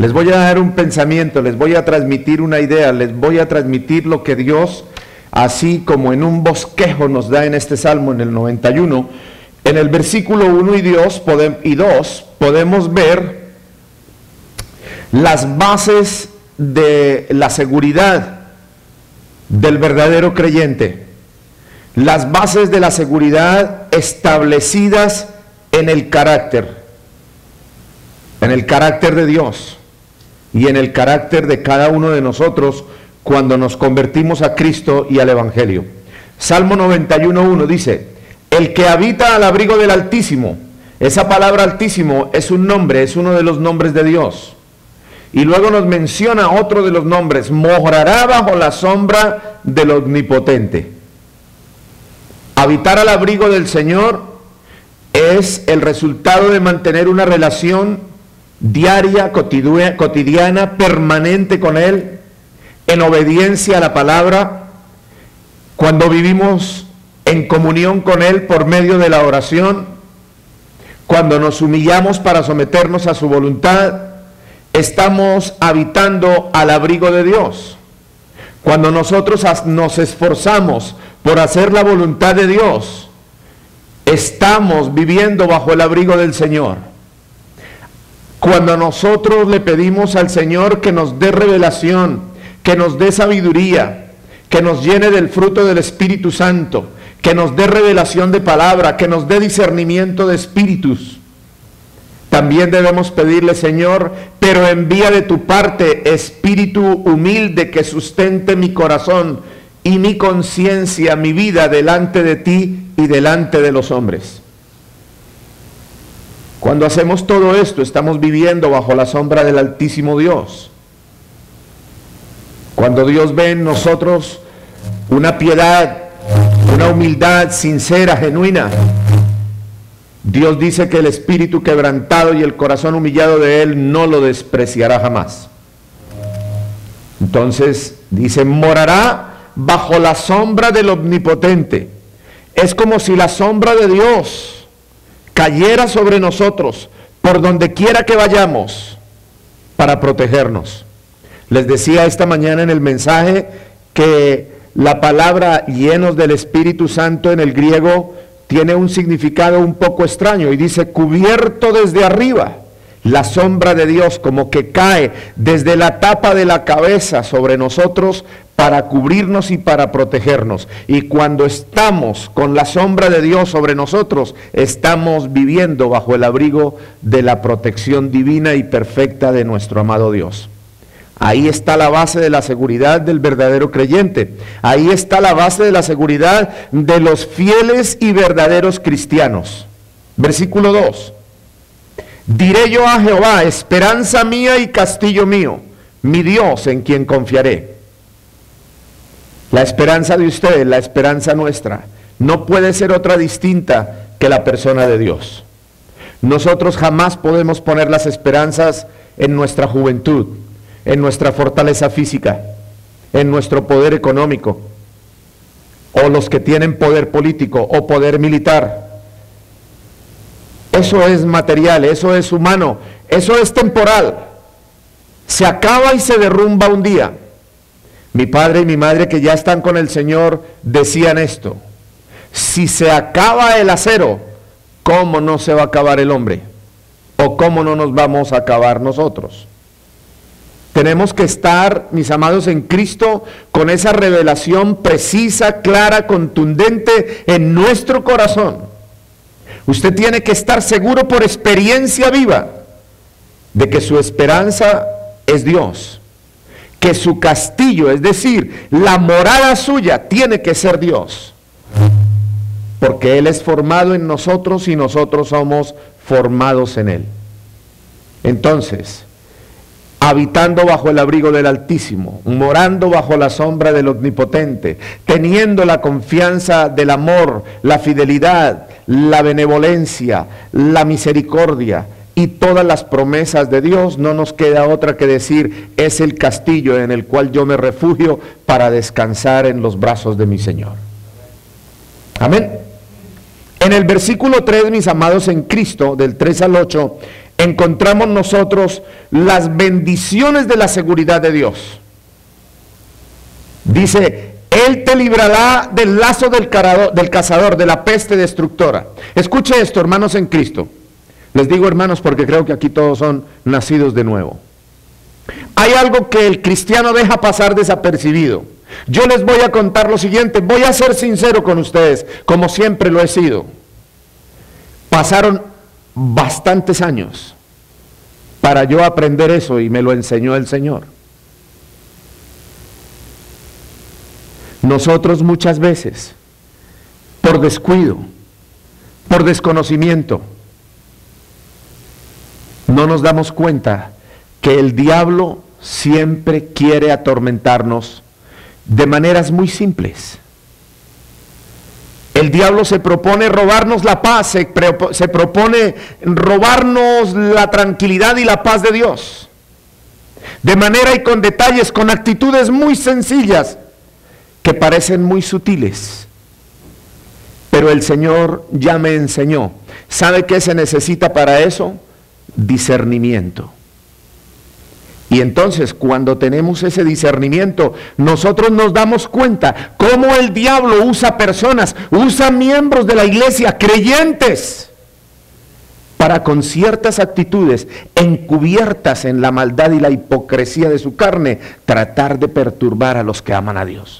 Les voy a dar un pensamiento, les voy a transmitir una idea, les voy a transmitir lo que Dios, así como en un bosquejo nos da en este Salmo, en el 91, en el versículo 1 y 2 podemos ver las bases de la seguridad del verdadero creyente, las bases de la seguridad establecidas en el carácter de Dios y en el carácter de cada uno de nosotros cuando nos convertimos a Cristo y al Evangelio. Salmo 91:1 dice: el que habita al abrigo del Altísimo. Esa palabra Altísimo es un nombre, es uno de los nombres de Dios. Y luego nos menciona otro de los nombres: morará bajo la sombra del Omnipotente. Habitar al abrigo del Señor es el resultado de mantener una relación diaria, cotidiana, permanente con Él, en obediencia a la palabra, cuando vivimos en comunión con Él por medio de la oración, cuando nos humillamos para someternos a su voluntad, estamos habitando al abrigo de Dios. Cuando nosotros nos esforzamos por hacer la voluntad de Dios, estamos viviendo bajo el abrigo del Señor. Cuando nosotros le pedimos al Señor que nos dé revelación, que nos dé sabiduría, que nos llene del fruto del Espíritu Santo, que nos dé revelación de palabra, que nos dé discernimiento de espíritus, también debemos pedirle: Señor, pero envía de tu parte espíritu humilde que sustente mi corazón y mi conciencia, mi vida delante de ti y delante de los hombres. Cuando hacemos todo esto, estamos viviendo bajo la sombra del Altísimo Dios. Cuando Dios ve en nosotros una piedad, una humildad sincera, genuina, Dios dice que el espíritu quebrantado y el corazón humillado de Él no lo despreciará jamás. Entonces dice: morará bajo la sombra del Omnipotente. Es como si la sombra de Dios cayera sobre nosotros por donde quiera que vayamos para protegernos. Les decía esta mañana en el mensaje que la palabra llenos del Espíritu Santo en el griego tiene un significado un poco extraño y dice: cubierto desde arriba. La sombra de Dios como que cae desde la tapa de la cabeza sobre nosotros para cubrirnos y para protegernos. Y cuando estamos con la sombra de Dios sobre nosotros, estamos viviendo bajo el abrigo de la protección divina y perfecta de nuestro amado Dios. Ahí está la base de la seguridad del verdadero creyente. Ahí está la base de la seguridad de los fieles y verdaderos cristianos. Versículo 2. Diré yo a Jehová: esperanza mía y castillo mío, mi Dios en quien confiaré. La esperanza de ustedes, la esperanza nuestra, no puede ser otra distinta que la persona de Dios. Nosotros jamás podemos poner las esperanzas en nuestra juventud, en nuestra fortaleza física, en nuestro poder económico, o los que tienen poder político o poder militar. Eso es material, eso es humano, eso es temporal. Se acaba y se derrumba un día. Mi padre y mi madre, que ya están con el Señor, decían esto: si se acaba el acero, ¿cómo no se va a acabar el hombre? ¿O cómo no nos vamos a acabar nosotros? Tenemos que estar, mis amados, en Cristo, con esa revelación precisa, clara, contundente en nuestro corazón. Usted tiene que estar seguro por experiencia viva de que su esperanza es Dios, que su castillo, es decir, la morada suya, tiene que ser Dios, porque Él es formado en nosotros y nosotros somos formados en Él. Entonces, habitando bajo el abrigo del Altísimo, morando bajo la sombra del Omnipotente, teniendo la confianza del amor, la fidelidad, la benevolencia, la misericordia y todas las promesas de Dios, no nos queda otra que decir: es el castillo en el cual yo me refugio para descansar en los brazos de mi Señor. Amén. En el versículo 3, mis amados en Cristo, del 3 al 8, encontramos nosotros las bendiciones de la seguridad de Dios. Dice, Él te librará del lazo del cazador, de la peste destructora. Escuche esto, hermanos en Cristo. Les digo hermanos porque creo que aquí todos son nacidos de nuevo. Hay algo que el cristiano deja pasar desapercibido. Yo les voy a contar lo siguiente, voy a ser sincero con ustedes, como siempre lo he sido. Pasaron bastantes años para yo aprender eso y me lo enseñó el Señor. Nosotros muchas veces, por descuido, por desconocimiento, no nos damos cuenta que el diablo siempre quiere atormentarnos de maneras muy simples. El diablo se propone robarnos la paz, se propone robarnos la tranquilidad y la paz de Dios. De manera y con detalles, con actitudes muy sencillas, que parecen muy sutiles. Pero el Señor ya me enseñó. ¿Sabe qué se necesita para eso? Discernimiento. Y entonces cuando tenemos ese discernimiento, nosotros nos damos cuenta cómo el diablo usa personas, usa miembros de la iglesia, creyentes, para con ciertas actitudes encubiertas en la maldad y la hipocresía de su carne, tratar de perturbar a los que aman a Dios.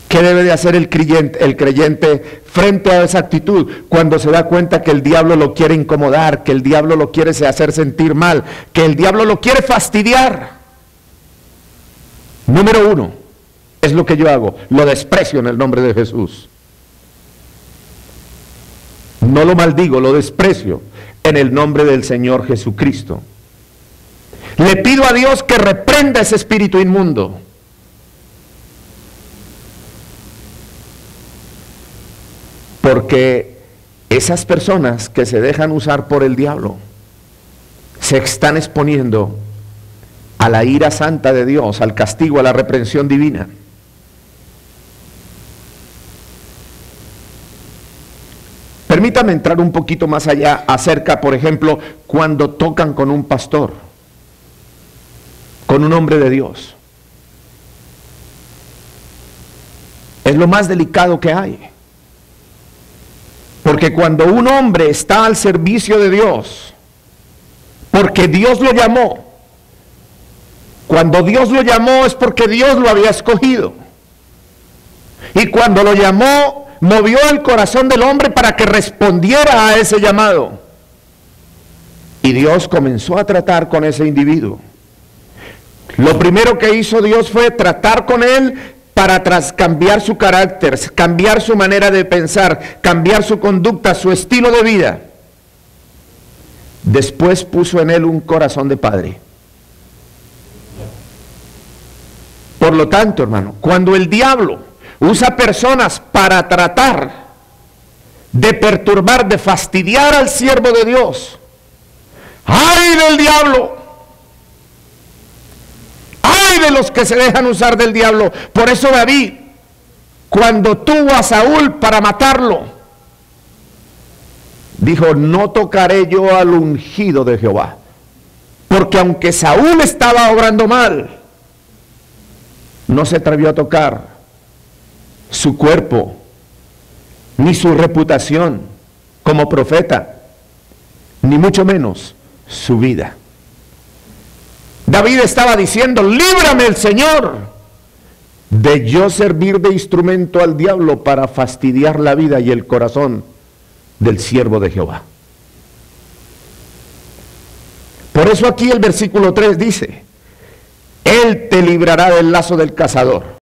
¿Qué debe de hacer el creyente frente a esa actitud? Cuando se da cuenta que el diablo lo quiere incomodar, que el diablo lo quiere hacer sentir mal, que el diablo lo quiere fastidiar. Número uno, es lo que yo hago, lo desprecio en el nombre de Jesús. No lo maldigo, lo desprecio en el nombre del Señor Jesucristo. Le pido a Dios que reprenda ese espíritu inmundo. Porque esas personas que se dejan usar por el diablo se están exponiendo a la ira santa de Dios, al castigo, a la reprensión divina. Permítame entrar un poquito más allá acerca, por ejemplo, cuando tocan con un pastor, con un hombre de Dios. Es lo más delicado que hay. Porque cuando un hombre está al servicio de Dios, porque Dios lo llamó, cuando Dios lo llamó es porque Dios lo había escogido. Y cuando lo llamó, movió el corazón del hombre para que respondiera a ese llamado. Y Dios comenzó a tratar con ese individuo. Lo primero que hizo Dios fue tratar con él para cambiar su carácter, cambiar su manera de pensar, cambiar su conducta, su estilo de vida. Después puso en él un corazón de padre. Por lo tanto, hermano, cuando el diablo usa personas para tratar de perturbar, de fastidiar al siervo de Dios, ¡ay del diablo! ¡Ay de los que se dejan usar del diablo! Por eso David, cuando tuvo a Saúl para matarlo, dijo, no tocaré yo al ungido de Jehová. Porque aunque Saúl estaba obrando mal, no se atrevió a tocar su cuerpo, ni su reputación como profeta, ni mucho menos su vida. David estaba diciendo, líbrame el Señor de yo servir de instrumento al diablo para fastidiar la vida y el corazón del siervo de Jehová. Por eso aquí el versículo 3 dice, Él te librará del lazo del cazador.